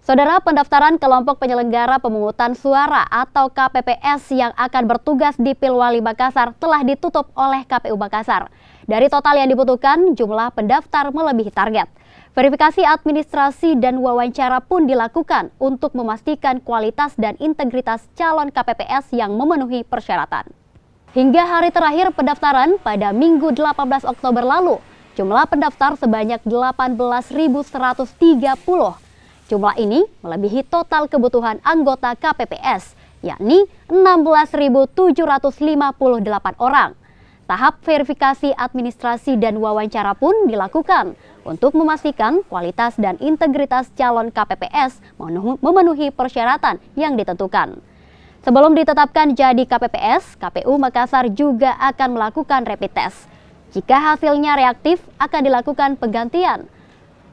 Saudara, pendaftaran kelompok penyelenggara pemungutan suara atau KPPS yang akan bertugas di Pilwali Makassar telah ditutup oleh KPU Makassar. Dari total yang dibutuhkan, jumlah pendaftar melebihi target. Verifikasi administrasi dan wawancara pun dilakukan untuk memastikan kualitas dan integritas calon KPPS yang memenuhi persyaratan. Hingga hari terakhir pendaftaran pada Minggu 18 Oktober lalu, jumlah pendaftar sebanyak 18.130. Jumlah ini melebihi total kebutuhan anggota KPPS, yakni 16.758 orang. Tahap verifikasi administrasi dan wawancara pun dilakukan untuk memastikan kualitas dan integritas calon KPPS memenuhi persyaratan yang ditentukan. Sebelum ditetapkan jadi KPPS, KPU Makassar juga akan melakukan rapid test. Jika hasilnya reaktif, akan dilakukan penggantian.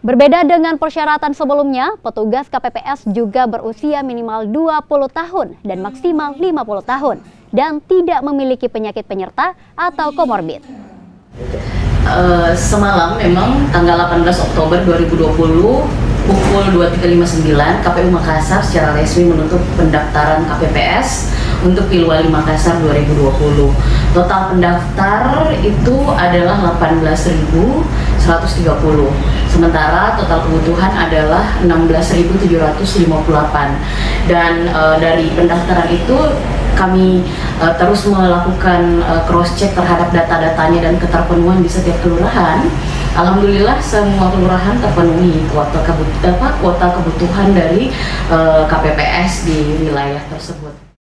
Berbeda dengan persyaratan sebelumnya, petugas KPPS juga berusia minimal 20 tahun dan maksimal 50 tahun dan tidak memiliki penyakit penyerta atau komorbid. Semalam memang tanggal 18 Oktober 2020 pukul 23.59 KPU Makassar secara resmi menutup pendaftaran KPPS untuk Pilwali Makassar 2020. Total pendaftar itu adalah 18.130. Sementara total kebutuhan adalah 16.758. Dan dari pendaftaran itu kami terus melakukan cross check terhadap data-datanya dan keterpenuhan di setiap kelurahan. Alhamdulillah semua kelurahan terpenuhi kuota kebutuhan dari KPPS di wilayah tersebut.